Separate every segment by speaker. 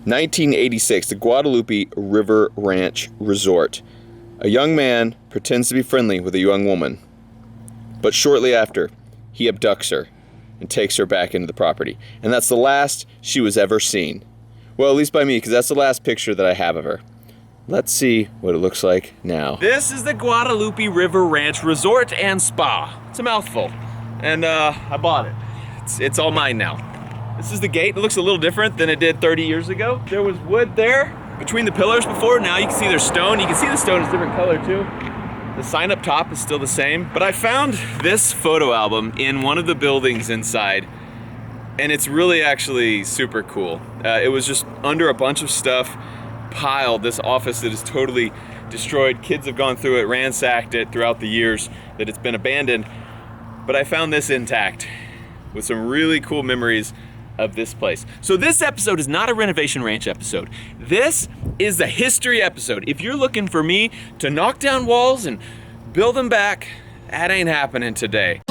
Speaker 1: 1986, the Guadalupe River Ranch Resort. A young man pretends to be friendly with a young woman, but shortly after, he abducts her and takes her back into the property. And that's the last she was ever seen. Well, at least by me, because that's the last picture that I have of her. Let's see what it looks like now.
Speaker 2: This is the Guadalupe River Ranch Resort and Spa. It's a mouthful. And I bought it. It's all mine now. This is the gate. It looks a little different than it did 30 years ago. There was wood there between the pillars before. Now you can see there's stone. You can see the stone is a different color too. The sign up top is still the same. But I found this photo album in one of the buildings inside, and it's really actually super cool. It was just under a bunch of stuff piled, this office that is totally destroyed. Kids have gone through it, ransacked it throughout the years that it's been abandoned. But I found this intact with some really cool memories of this place. So this episode is not a Renovation Ranch episode. This is the history episode. If you're looking for me to knock down walls and build them back, that ain't happening today.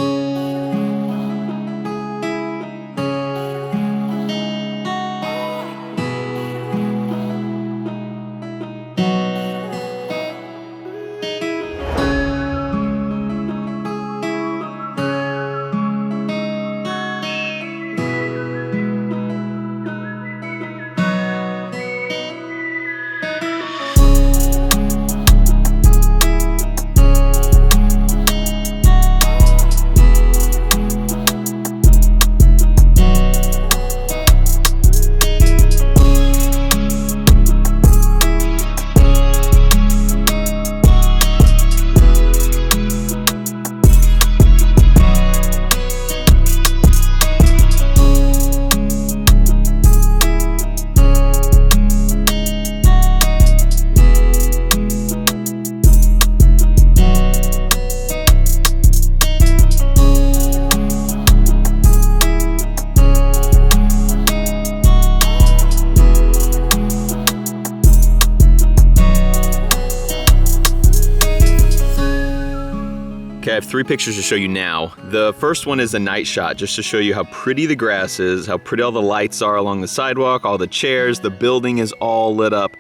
Speaker 1: Okay, I have 3 pictures to show you now. The first one is a night shot, just to show you how pretty the grass is, how pretty all the lights are along the sidewalk, all the chairs, the building is all lit up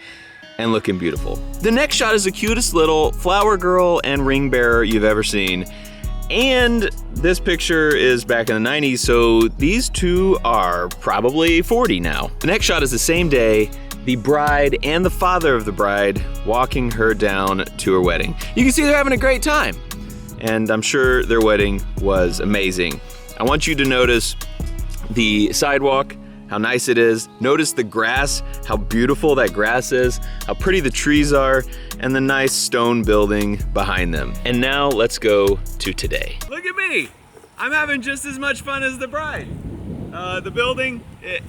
Speaker 1: and looking beautiful. The next shot is the cutest little flower girl and ring bearer you've ever seen. And this picture is back in the 90s, so these two are probably 40 now. The next shot is the same day, the bride and the father of the bride walking her down to her wedding. You can see they're having a great time. And I'm sure their wedding was amazing. I want you to notice the sidewalk, how nice it is. Notice the grass, how beautiful that grass is, how pretty the trees are, and the nice stone building behind them. And now let's go to today.
Speaker 2: Look at me. I'm having just as much fun as the bride. The building, it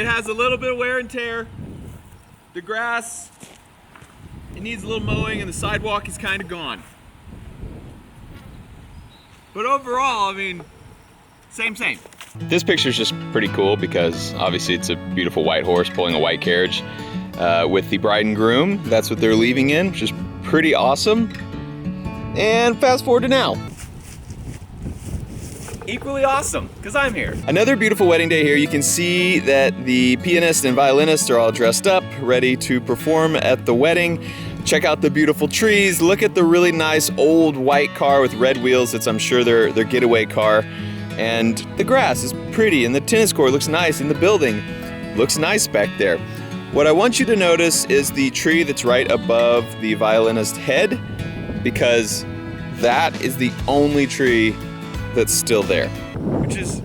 Speaker 2: has a little bit of wear and tear. The grass, it needs a little mowing, and the sidewalk is kind of gone. But overall, I mean, same.
Speaker 1: This picture is just pretty cool because obviously it's a beautiful white horse pulling a white carriage with the bride and groom. That's what they're leaving in, which is pretty awesome. And fast forward to now.
Speaker 2: Equally awesome, because I'm here.
Speaker 1: Another beautiful wedding day here. You can see that the pianist and violinist are all dressed up, ready to perform at the wedding. Check out the beautiful trees. Look at the really nice old white car with red wheels. It's, I'm sure, their getaway car. And the grass is pretty, and the tennis court looks nice, and the building looks nice back there. What I want you to notice is the tree that's right above the violinist's head, because that is the only tree that's still there.
Speaker 2: Which is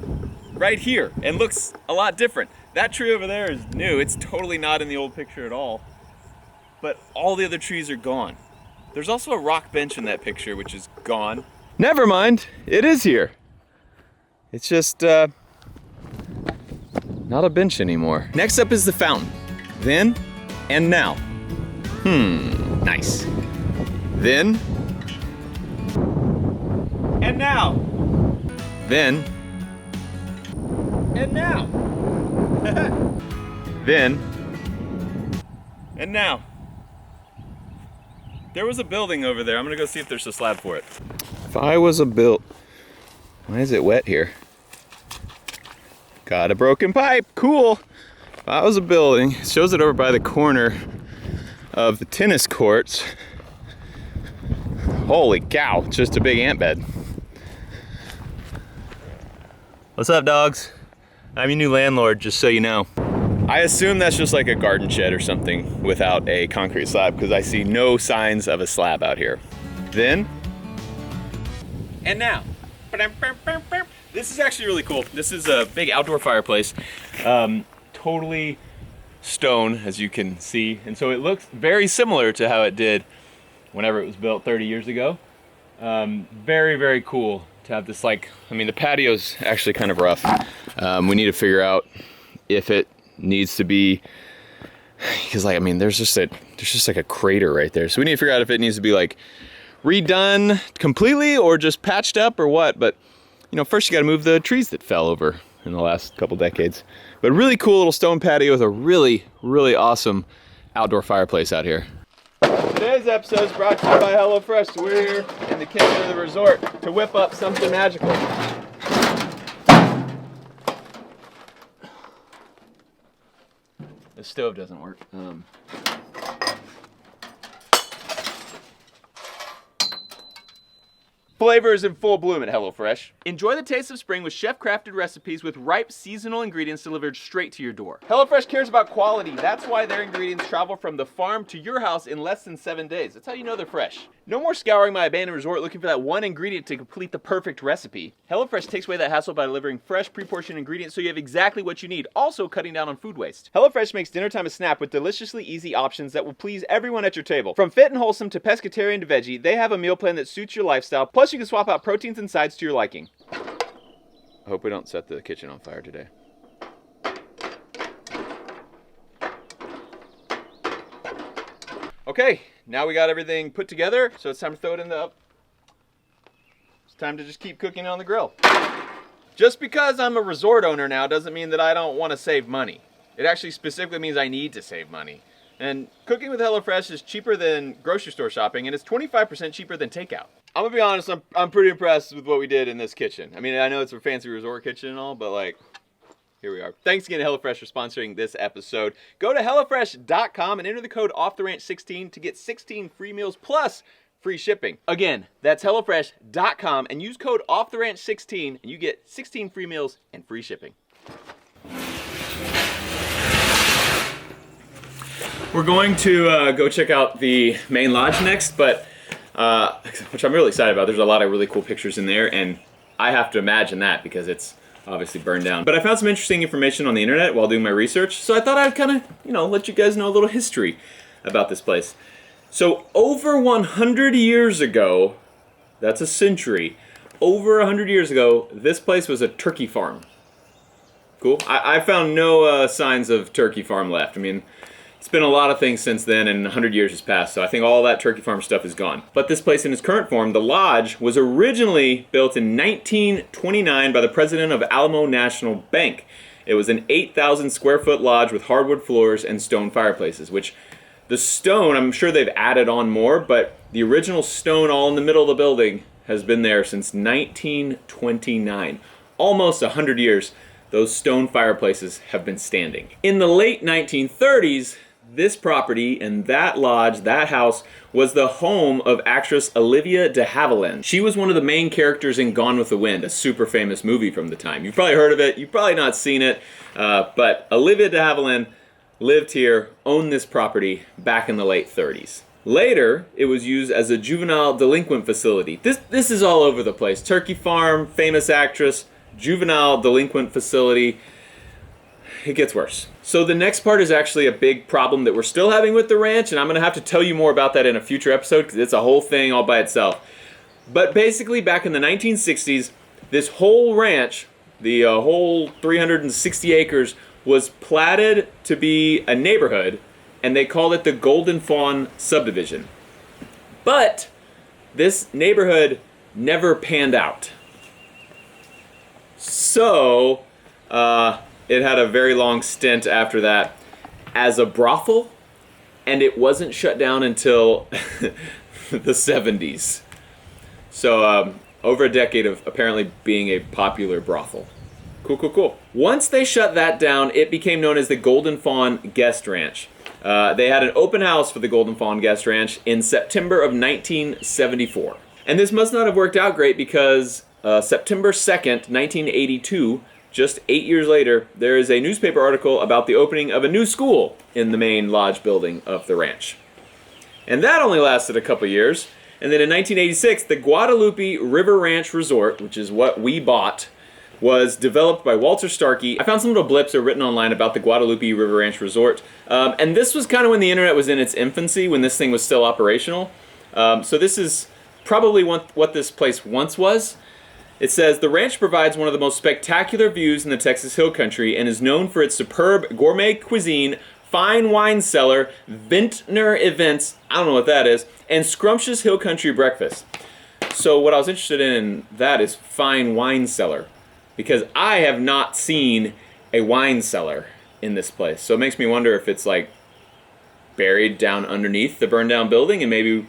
Speaker 2: right here, and looks a lot different. That tree over there is new. It's totally not in the old picture at all. But all the other trees are gone. There's also a rock bench in that picture, which is gone.
Speaker 1: Never mind, it is here. It's just not a bench anymore. Next up is the fountain. Then and now. Nice. Then
Speaker 2: and now.
Speaker 1: Then
Speaker 2: and now.
Speaker 1: then
Speaker 2: and now. There was a building over there. I'm gonna go see if there's a slab for it.
Speaker 1: If I was a why is it wet here? Got a broken pipe, cool. If That was a building. It shows it over by the corner of the tennis courts. Holy cow, it's just a big ant bed. What's up, dogs? I'm your new landlord, just so you know. I assume that's just like a garden shed or something without a concrete slab, because I see no signs of a slab out here. Then, and now, this is actually really cool. This is a big outdoor fireplace, totally stone, as you can see. And so it looks very similar to how it did whenever it was built 30 years ago. Very, very cool to have this, like, I mean, the patio's actually kind of rough. We need to figure out if it needs to be, because like, I mean, there's just like a crater right there. So we need to figure out if it needs to be like redone completely or just patched up or what. But you know, first you got to move the trees that fell over in the last couple decades. But really cool little stone patio with a really, really awesome outdoor fireplace out here. Today's episode is brought to you by HelloFresh. We're here in the kitchen of the resort to whip up something magical. The stove doesn't work. Flavor is in full bloom at HelloFresh. Enjoy the taste of spring with chef-crafted recipes with ripe, seasonal ingredients delivered straight to your door. HelloFresh cares about quality. That's why their ingredients travel from the farm to your house in less than 7 days. That's how you know they're fresh. No more scouring my abandoned resort looking for that one ingredient to complete the perfect recipe. HelloFresh takes away that hassle by delivering fresh, pre-portioned ingredients so you have exactly what you need, also cutting down on food waste. HelloFresh makes dinner time a snap with deliciously easy options that will please everyone at your table. From fit and wholesome to pescatarian to veggie, they have a meal plan that suits your lifestyle. Plus, you can swap out proteins and sides to your liking. I hope we don't set the kitchen on fire today. Okay, now we got everything put together, so it's time to throw it in the... It's time to just keep cooking on the grill. Just because I'm a resort owner now doesn't mean that I don't want to save money. It actually specifically means I need to save money. And cooking with HelloFresh is cheaper than grocery store shopping, and it's 25% cheaper than takeout. I'm gonna be honest, I'm pretty impressed with what we did in this kitchen. I mean, I know it's a fancy resort kitchen and all, but like, here we are. Thanks again to HelloFresh for sponsoring this episode. Go to HelloFresh.com and enter the code OffTheRanch16 to get 16 free meals plus free shipping. Again, that's HelloFresh.com and use code OffTheRanch16 and you get 16 free meals and free shipping. We're going to go check out the main lodge next, but which I'm really excited about. There's a lot of really cool pictures in there, and I have to imagine that because it's obviously burned down. But I found some interesting information on the internet while doing my research, so I thought I'd kind of, let you guys know a little history about this place. So over 100 years ago, that's a century, over 100 years ago, this place was a turkey farm. Cool. I found no signs of turkey farm left. I mean, it's been a lot of things since then, and 100 years has passed, so I think all that turkey farm stuff is gone. But this place in its current form, the lodge, was originally built in 1929 by the president of Alamo National Bank. It was an 8,000 square foot lodge with hardwood floors and stone fireplaces, which the stone, I'm sure they've added on more, but the original stone all in the middle of the building has been there since 1929. Almost 100 years, those stone fireplaces have been standing. In the late 1930s, this property and that lodge, that house, was the home of actress Olivia de Havilland. She was one of the main characters in Gone with the Wind, a super famous movie from the time. You've probably heard of it, you've probably not seen it, but Olivia de Havilland lived here, owned this property back in the late 30s. Later, it was used as a juvenile delinquent facility. This is all over the place. Turkey farm, famous actress, juvenile delinquent facility. It gets worse. So the next part is actually a big problem that we're still having with the ranch, and I'm gonna have to tell you more about that in a future episode because it's a whole thing all by itself. But basically, back in the 1960s, this whole ranch, the whole 360 acres, was platted to be a neighborhood, and they called it the Golden Fawn Subdivision. But this neighborhood never panned out. So, it had a very long stint after that as a brothel, and it wasn't shut down until the 70s. So, over a decade of apparently being a popular brothel.
Speaker 2: Cool. Once they shut that down, it became known as the Golden Fawn Guest Ranch. They had an open house for the Golden Fawn Guest Ranch in September of 1974. And this must not have worked out great because September 2nd, 1982, just 8 years later, there is a newspaper article about the opening of a new school in the main lodge building of the ranch. And that only lasted a couple years. And then in 1986, the Guadalupe River Ranch Resort, which is what we bought, was developed by Walter Starkey. I found some little blips that were written online about the Guadalupe River Ranch Resort. And this was kind of when the internet was in its infancy, when this thing was still operational. So this is probably what this place once was. It says, the ranch provides one of the most spectacular views in the Texas Hill Country and is known for its superb gourmet cuisine, fine wine cellar, vintner events, I don't know what that is, and scrumptious Hill Country breakfast. So what I was interested in that is fine wine cellar, because I have not seen a wine cellar in this place. So it makes me wonder if it's like buried down underneath the burned down building, and maybe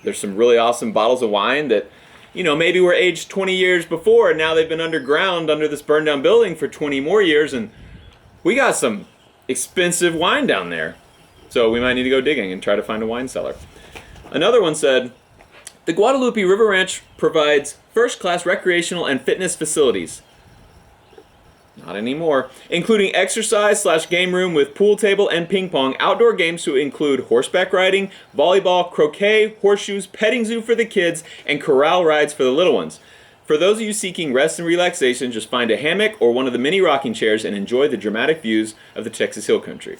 Speaker 2: there's some really awesome bottles of wine that, you know, maybe were aged 20 years before, and now they've been underground under this burned down building for 20 more years, and we got some expensive wine down there. So we might need to go digging and try to find a wine cellar. Another one said, the Guadalupe River Ranch provides first-class recreational and fitness facilities. Not anymore. Including exercise/game room with pool table and ping pong, outdoor games to include horseback riding, volleyball, croquet, horseshoes, petting zoo for the kids, and corral rides for the little ones. For those of you seeking rest and relaxation, just find a hammock or one of the mini rocking chairs and enjoy the dramatic views of the Texas Hill Country.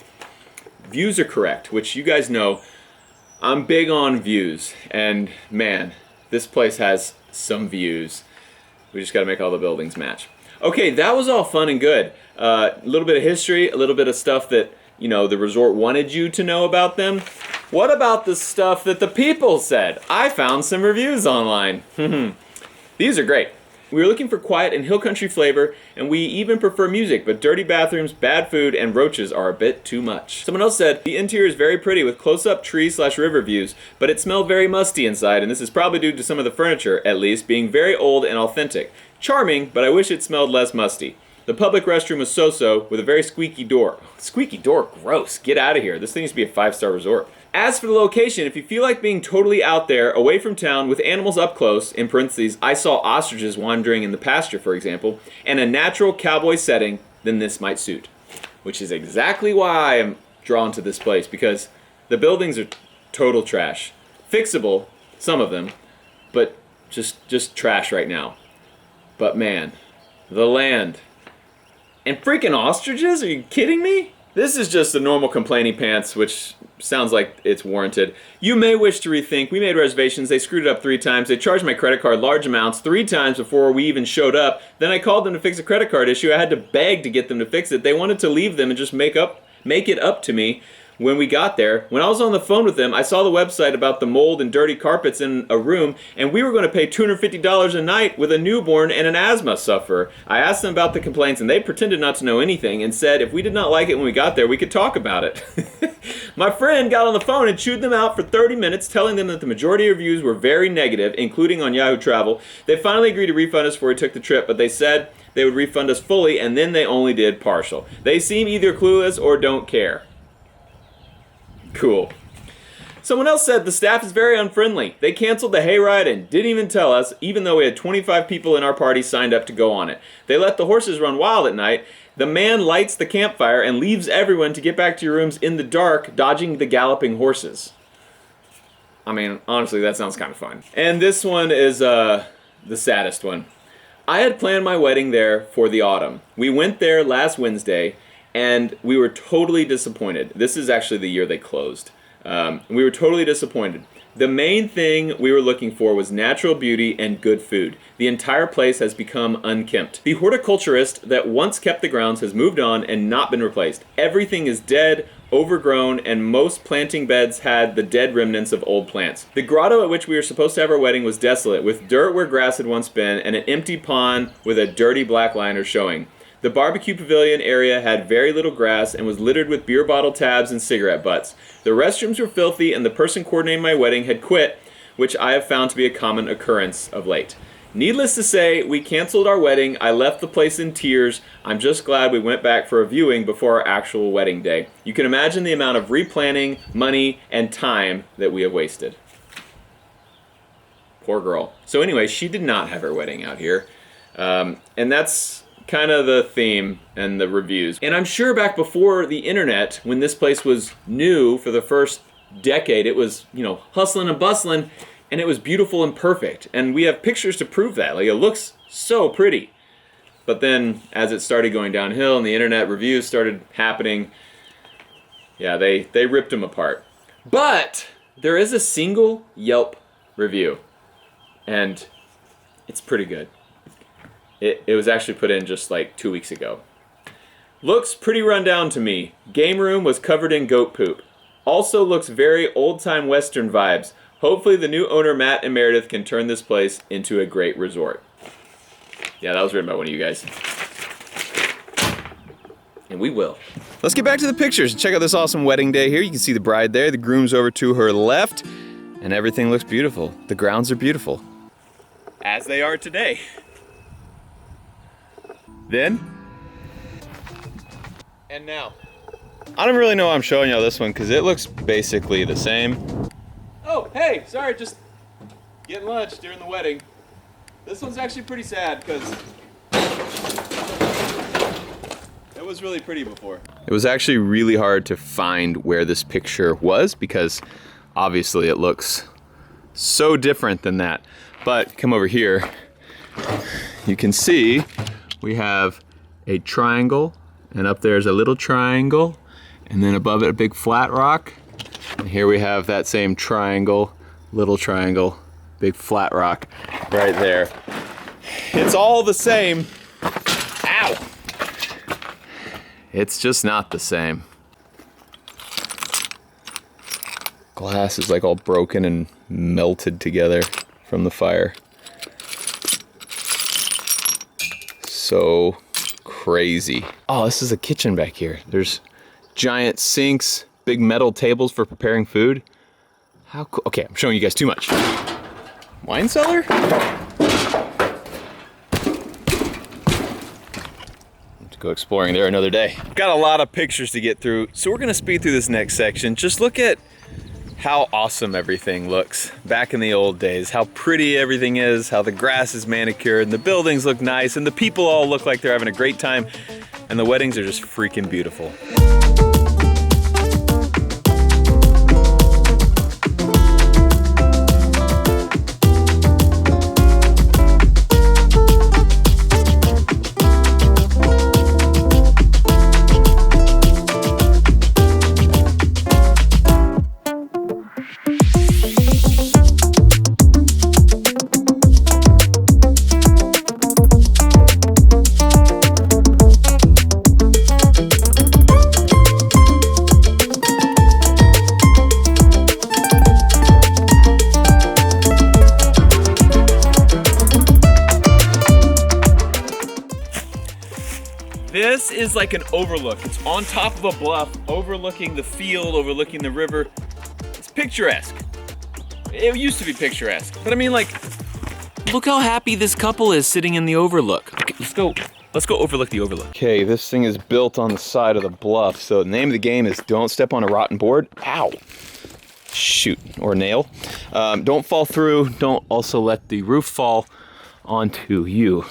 Speaker 2: Views are correct, which you guys know I'm big on views. And man, this place has some views. We just got to make all the buildings match. Okay, that was all fun and good. A little bit of history, a little bit of stuff that, you know, the resort wanted you to know about them. What about the stuff that the people said? I found some reviews online. These are great. We were looking for quiet and hill country flavor, and we even prefer music, but dirty bathrooms, bad food, and roaches are a bit too much. Someone else said, the interior is very pretty with close-up tree/river views, but it smelled very musty inside, and this is probably due to some of the furniture, at least, being very old and authentic. Charming, but I wish it smelled less musty. The public restroom was so-so, with a very squeaky door. Squeaky door? Gross. Get out of here. This thing used to be a 5-star resort. As for the location, if you feel like being totally out there, away from town, with animals up close, in parentheses, I saw ostriches wandering in the pasture, for example, and a natural cowboy setting, then this might suit. Which is exactly why I'm drawn to this place, because the buildings are total trash. Fixable, some of them, but just trash right now. But man, the land. And freaking ostriches? Are you kidding me? This is just a normal complaining pants, which sounds like it's warranted. You may wish to rethink. We made reservations. They screwed it up 3 times. They charged my credit card large amounts 3 times before we even showed up. Then I called them to fix a credit card issue. I had to beg to get them to fix it. They wanted to leave them and just make it up to me when we got there. When I was on the phone with them, I saw the website about the mold and dirty carpets in a room, and we were going to pay $250 a night with a newborn and an asthma sufferer. I asked them about the complaints, and they pretended not to know anything and said if we did not like it when we got there, we could talk about it. My friend got on the phone and chewed them out for 30 minutes, telling them that the majority of reviews were very negative, including on Yahoo Travel. They finally agreed to refund us before we took the trip, but they said they would refund us fully, and then they only did partial. They seem either clueless or don't care. Cool. Someone else said the staff is very unfriendly. They canceled the hayride and didn't even tell us, even though we had 25 people in our party signed up to go on it. They let the horses run wild at night. The man lights the campfire and leaves everyone to get back to your rooms in the dark, dodging the galloping horses. I mean, honestly, that sounds kind of fun. And this one is the saddest one. I had planned my wedding there for the autumn. We went there last Wednesday, and we were totally disappointed. This is actually the year they closed. We were totally disappointed. The main thing we were looking for was natural beauty and good food. The entire place has become unkempt. The horticulturist that once kept the grounds has moved on and not been replaced. Everything is dead, overgrown, and most planting beds had the dead remnants of old plants. The grotto at which we were supposed to have our wedding was desolate, with dirt where grass had once been and an empty pond with a dirty black liner showing. The barbecue pavilion area had very little grass and was littered with beer bottle tabs and cigarette butts. The restrooms were filthy and the person coordinating my wedding had quit, which I have found to be a common occurrence of late. Needless to say, we canceled our wedding. I left the place in tears. I'm just glad we went back for a viewing before our actual wedding day. You can imagine the amount of replanning, money, and time that we have wasted. Poor girl. So anyway, she did not have her wedding out here. And that's kind of the theme and the reviews. And I'm sure back before the internet, when this place was new for the first decade, it was, hustling and bustling, and it was beautiful and perfect. And we have pictures to prove that. Like, it looks so pretty. But then as it started going downhill and the internet reviews started happening, yeah, they ripped them apart. But there is a single Yelp review, and it's pretty good. It was actually put in just like 2 weeks ago. Looks pretty run down to me. Game room was covered in goat poop. Also looks very old-time Western vibes. Hopefully the new owner, Matt and Meredith, can turn this place into a great resort. Yeah, that was written by one of you guys. And we will.
Speaker 1: Let's get back to the pictures and check out this awesome wedding day here. You can see the bride there, the groom's over to her left, and everything looks beautiful. The grounds are beautiful.
Speaker 2: As they are today.
Speaker 1: Then,
Speaker 2: And now.
Speaker 1: I don't really know why I'm showing y'all this one because it looks basically the same.
Speaker 2: Oh, hey, sorry, just getting lunch during the wedding. This one's actually pretty sad because it was really pretty before.
Speaker 1: It was actually really hard to find where this picture was because obviously it looks so different than that. But come over here, you can see we have a triangle, and up there's a little triangle, and then above it a big flat rock. And here we have that same triangle, little triangle, big flat rock right there. It's all the same. Ow! It's just not the same. Glass is like all broken and melted together from the fire. So crazy. Oh, this is a kitchen back here. There's giant sinks, big metal tables for preparing food. How cool. Okay, I'm showing you guys too much. Wine cellar? Let's go exploring there another day. Got a lot of pictures to get through, so we're gonna speed through this next section. Just look at how awesome everything looks back in the old days, how pretty everything is, how the grass is manicured and the buildings look nice and the people all look like they're having a great time and the weddings are just freaking beautiful.
Speaker 2: This is like an overlook. It's on top of a bluff, overlooking the field, overlooking the river. It's picturesque. It used to be picturesque, but I mean, like, look how happy this couple is sitting in the overlook. Okay, let's go overlook the overlook.
Speaker 1: Okay, this thing is built on the side of the bluff, so the name of the game is don't step on a rotten board. Ow. Shoot, or nail. Don't fall through. Don't also let the roof fall onto you.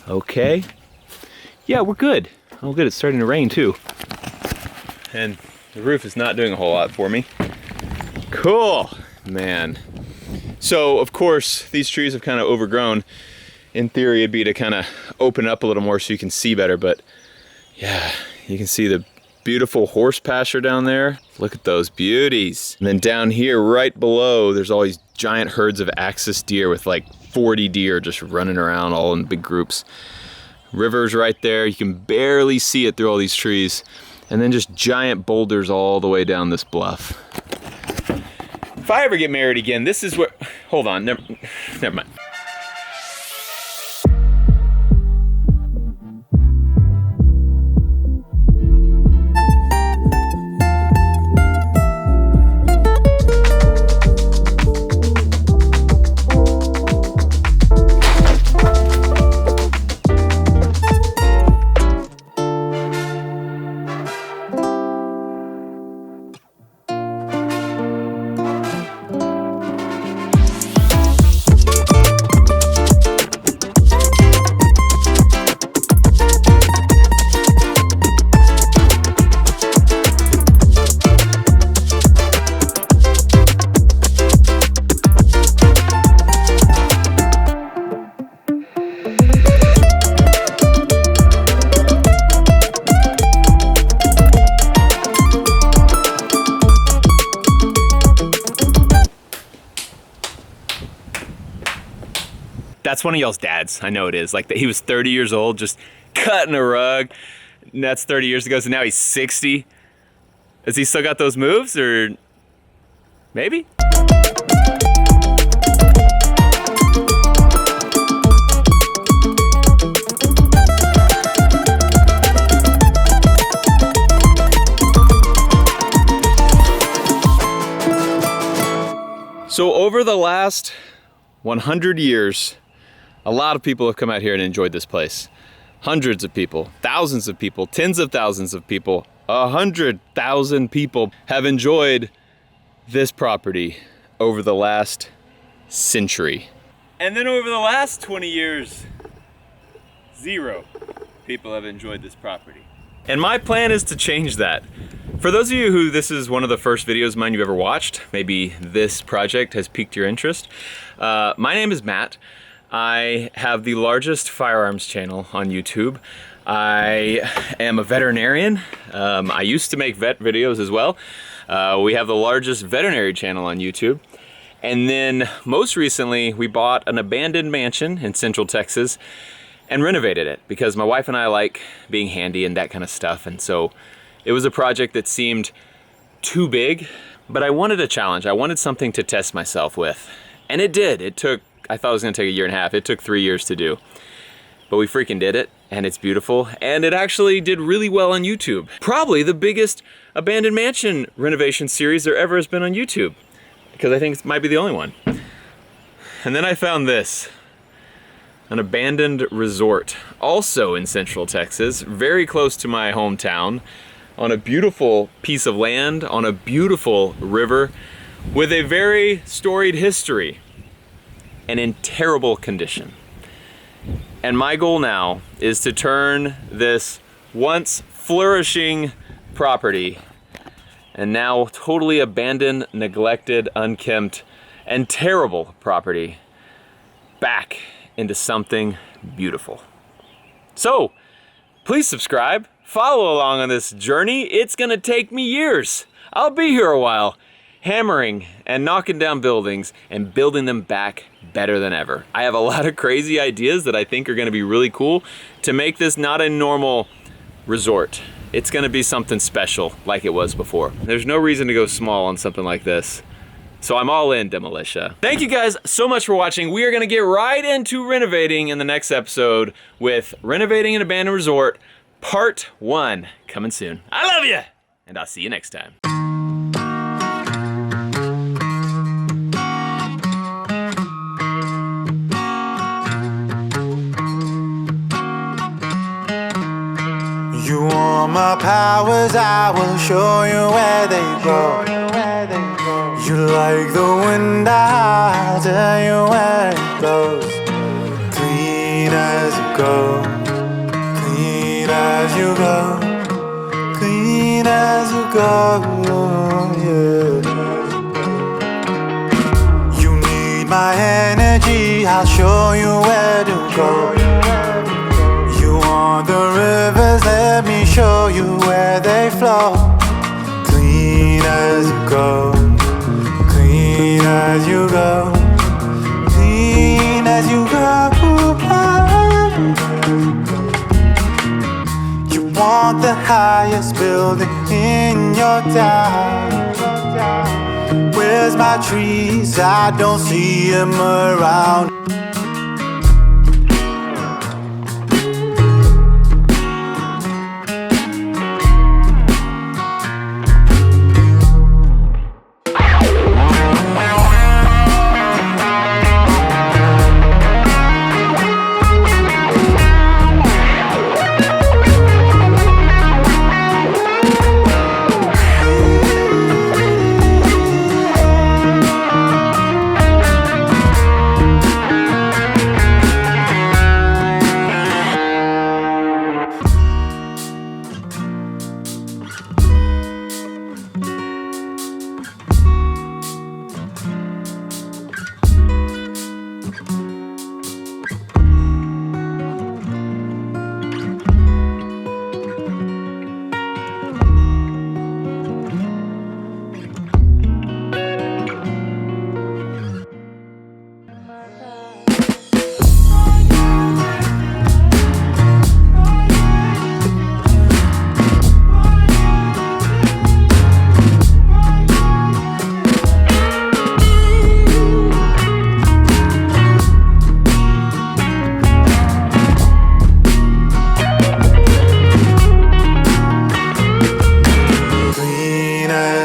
Speaker 1: Okay. Yeah, we're good. Oh, good, it's starting to rain too. And the roof is not doing a whole lot for me. Cool, man. So, of course, these trees have kind of overgrown. In theory, it'd be to kind of open up a little more so you can see better, but yeah, you can see the beautiful horse pasture down there. Look at those beauties. And then down here, right below, there's all these giant herds of axis deer with like 40 deer just running around all in big groups. River's right there. You can barely see it through all these trees. And then just giant boulders all the way down this bluff. If I ever get married again, this is where, hold on, never mind. That's one of y'all's dads. I know it is. Like, he was 30 years old, just cutting a rug. And that's 30 years ago, so now he's 60. Has he still got those moves, or maybe? So over the last 100 years, a lot of people have come out here and enjoyed this place. Hundreds of people, thousands of people, tens of thousands of people, 100,000 people have enjoyed this property over the last century. And then over the last 20 years, 0 people have enjoyed this property. And my plan is to change that. For those of you who this is one of the first videos of mine you've ever watched, maybe this project has piqued your interest. My name is Matt. I have the largest firearms channel on YouTube. I am a veterinarian. I used to make vet videos as well. We have the largest veterinary channel on YouTube. And then most recently, we bought an abandoned mansion in Central Texas and renovated it because my wife and I like being handy and that kind of stuff. And so it was a project that seemed too big, but I wanted a challenge. I wanted something to test myself with. And it did. I thought it was gonna take 1.5 years. It took 3 years to do. But we freaking did it, and it's beautiful. And it actually did really well on YouTube. Probably the biggest abandoned mansion renovation series there ever has been on YouTube, because I think it might be the only one. And then I found this. An abandoned resort, also in Central Texas, very close to my hometown, on a beautiful piece of land, on a beautiful river, with a very storied history, and in terrible condition. And my goal now is to turn this once flourishing property, and now totally abandoned, neglected, unkempt, and terrible property, back into something beautiful. So, please subscribe, follow along on this journey. It's gonna take me years. I'll be here a while, hammering and knocking down buildings and building them back better than ever. I have a lot of crazy ideas that I think are gonna be really cool to make this not a normal resort. It's gonna be something special like it was before. There's no reason to go small on something like this. So I'm all in, Demolitia. Thank you guys so much for watching. We are gonna get right into renovating in the next episode with Renovating an Abandoned Resort, Part 1, coming soon. I love you, and I'll see you next time.
Speaker 3: You want my powers, I will show you where they go. You like the wind, I'll tell you where it goes. Clean as you go, clean as you go, clean as you go, yeah. You need my energy, I'll show you where to go. You want the rivers, let me show you where they flow. Clean as you go, clean as you go, clean as you go. You want the highest building in your town. Where's my trees? I don't see them around.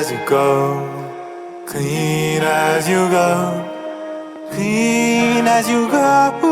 Speaker 3: as you go, clean as you go, clean as you go.